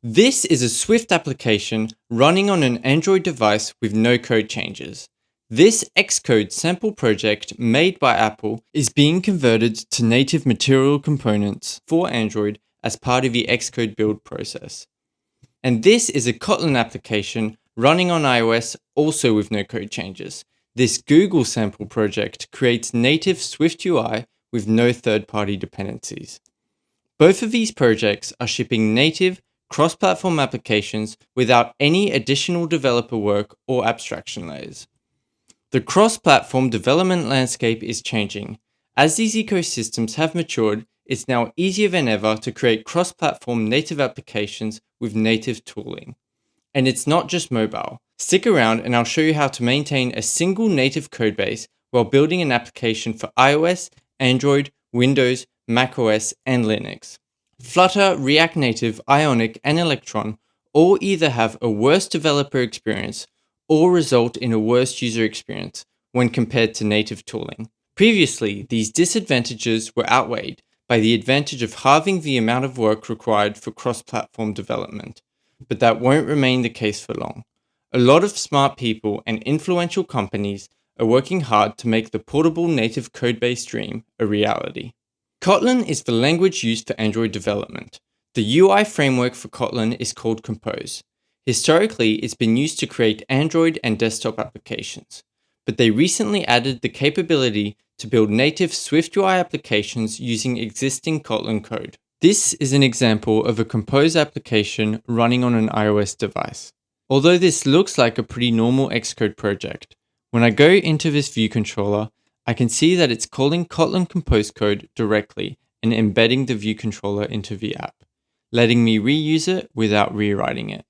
This is a Swift application running on an Android device with no code changes. This Xcode sample project made by Apple is being converted to native material components for Android as part of the Xcode build process. And this is a Kotlin application running on iOS also with no code changes. This Google sample project creates native Swift UI with no third-party dependencies. Both of these projects are shipping native cross-platform applications without any additional developer work or abstraction layers. The cross-platform development landscape is changing. As these ecosystems have matured, it's now easier than ever to create cross-platform native applications with native tooling. And it's not just mobile. Stick around and I'll show you how to maintain a single native codebase while building an application for iOS, Android, Windows, macOS, and Linux. Flutter, React Native, Ionic, and Electron all either have a worse developer experience or result in a worse user experience when compared to native tooling. Previously, these disadvantages were outweighed by the advantage of halving the amount of work required for cross-platform development, but that won't remain the case for long. A lot of smart people and influential companies are working hard to make the portable native codebase dream a reality. Kotlin is the language used for Android development. The UI framework for Kotlin is called Compose. Historically, it's been used to create Android and desktop applications, but they recently added the capability to build native Swift UI applications using existing Kotlin code. This is an example of a Compose application running on an iOS device. Although this looks like a pretty normal Xcode project, when I go into this view controller, I can see that it's calling Kotlin Compose code directly and embedding the view controller into the app, letting me reuse it without rewriting it.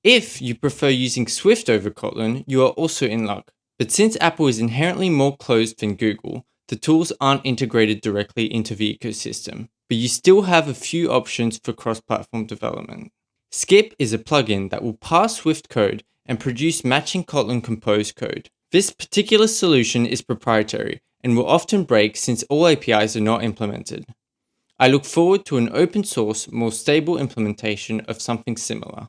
If you prefer using Swift over Kotlin, you are also in luck. But since Apple is inherently more closed than Google, the tools aren't integrated directly into the ecosystem, but you still have a few options for cross-platform development. Skip is a plugin that will parse Swift code and produce matching Kotlin Compose code. This particular solution is proprietary and will often break since all APIs are not implemented. I look forward to an open source, more stable implementation of something similar.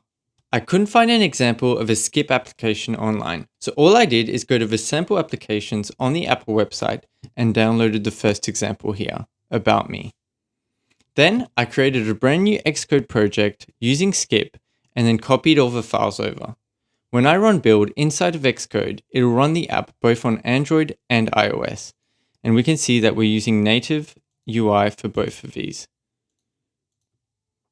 I couldn't find an example of a Skip application online, so all I did is go to the sample applications on the Apple website and downloaded the first example here, About Me. Then I created a brand new Xcode project using Skip and then copied all the files over. When I run build inside of Xcode, it'll run the app both on Android and iOS, and we can see that we're using native UI for both of these.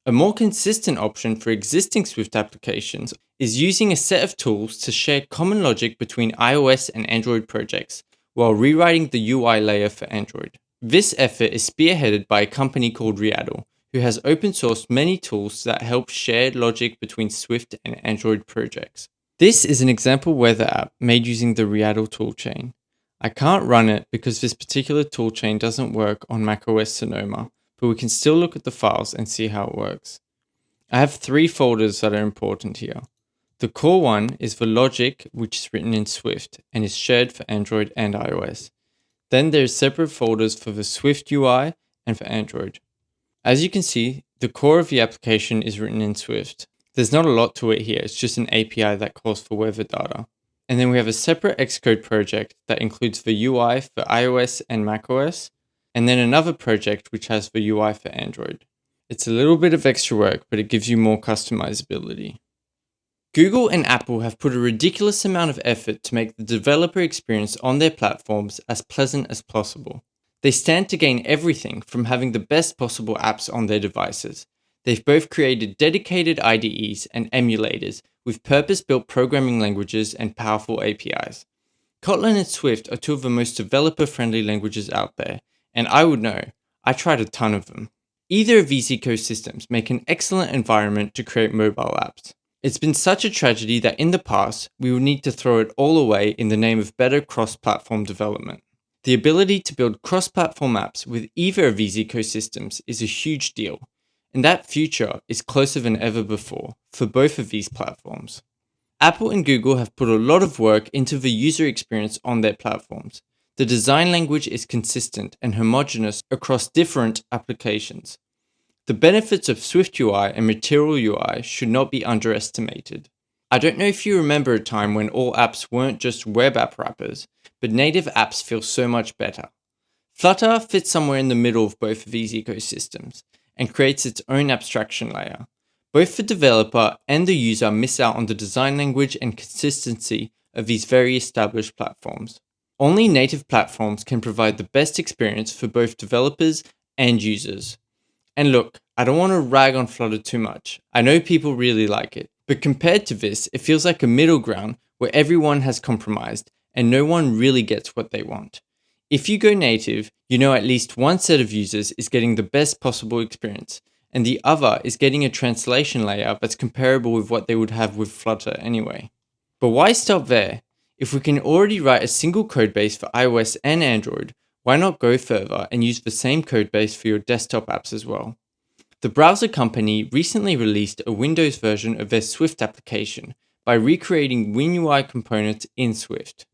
A more consistent option for existing Swift applications is using a set of tools to share common logic between iOS and Android projects while rewriting the UI layer for Android. This effort is spearheaded by a company called Readdle, who has open sourced many tools that help share logic between Swift and Android projects. This is an example weather app made using the Readdle toolchain. I can't run it because this particular toolchain doesn't work on macOS Sonoma, but we can still look at the files and see how it works. I have 3 folders that are important here. The core one is the logic, which is written in Swift and is shared for Android and iOS. Then there's separate folders for the Swift UI and for Android. As you can see, the core of the application is written in Swift. There's not a lot to it here, it's just an API that calls for weather data. And then we have a separate Xcode project that includes the UI for iOS and macOS, and then another project which has the UI for Android. It's a little bit of extra work, but it gives you more customizability. Google and Apple have put a ridiculous amount of effort to make the developer experience on their platforms as pleasant as possible. They stand to gain everything from having the best possible apps on their devices. They've both created dedicated IDEs and emulators with purpose-built programming languages and powerful APIs. Kotlin and Swift are 2 of the most developer-friendly languages out there, and I would know, I tried a ton of them. Either of these ecosystems make an excellent environment to create mobile apps. It's been such a tragedy that in the past, we would need to throw it all away in the name of better cross-platform development. The ability to build cross-platform apps with either of these ecosystems is a huge deal, and that future is closer than ever before for both of these platforms. Apple and Google have put a lot of work into the user experience on their platforms. The design language is consistent and homogeneous across different applications. The benefits of Swift UI and Material UI should not be underestimated. I don't know if you remember a time when all apps weren't just web app wrappers, but native apps feel so much better. Flutter fits somewhere in the middle of both of these ecosystems and creates its own abstraction layer. Both the developer and the user miss out on the design language and consistency of these very established platforms. Only native platforms can provide the best experience for both developers and users. And look, I don't want to rag on Flutter too much. I know people really like it, but compared to this, it feels like a middle ground where everyone has compromised and no one really gets what they want. If you go native, you know at least one set of users is getting the best possible experience, and the other is getting a translation layer that's comparable with what they would have with Flutter anyway. But why stop there? If we can already write a single codebase for iOS and Android, why not go further and use the same codebase for your desktop apps as well? The browser company recently released a Windows version of their Swift application by recreating WinUI components in Swift.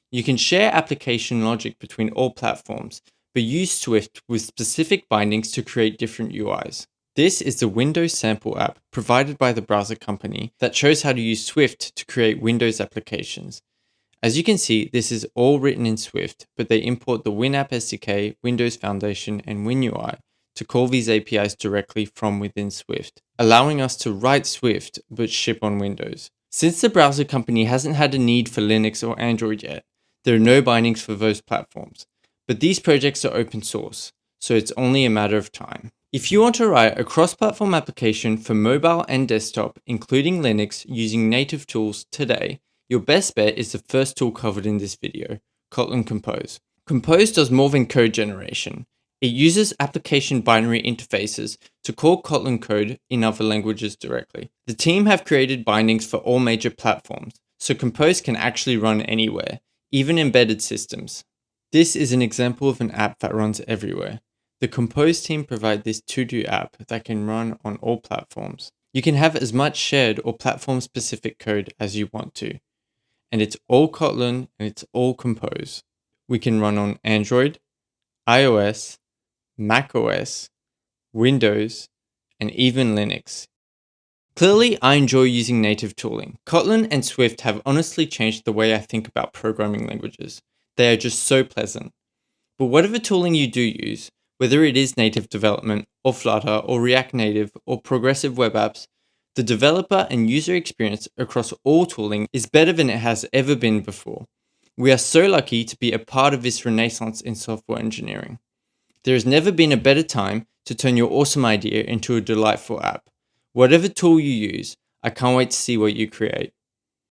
You can share application logic between all platforms, but use Swift with specific bindings to create different UIs. This is the Windows sample app provided by the browser company that shows how to use Swift to create Windows applications. As you can see, this is all written in Swift, but they import the WinApp SDK, Windows Foundation, and WinUI to call these APIs directly from within Swift, allowing us to write Swift but ship on Windows. Since the browser company hasn't had a need for Linux or Android yet, there are no bindings for those platforms. But these projects are open source, so it's only a matter of time. If you want to write a cross-platform application for mobile and desktop, including Linux, using native tools today, your best bet is the first tool covered in this video, Kotlin Compose. Compose does more than code generation. It uses application binary interfaces to call Kotlin code in other languages directly. The team have created bindings for all major platforms, so Compose can actually run anywhere, even embedded systems. This is an example of an app that runs everywhere. The Compose team provide this to-do app that can run on all platforms. You can have as much shared or platform-specific code as you want to. And it's all Kotlin and it's all Compose. We can run on Android, iOS, macOS, Windows, and even Linux. Clearly, I enjoy using native tooling. Kotlin and Swift have honestly changed the way I think about programming languages. They are just so pleasant. But whatever tooling you do use, whether it is native development, or Flutter, or React Native, or progressive web apps, the developer and user experience across all tooling is better than it has ever been before. We are so lucky to be a part of this renaissance in software engineering. There has never been a better time to turn your awesome idea into a delightful app. Whatever tool you use, I can't wait to see what you create.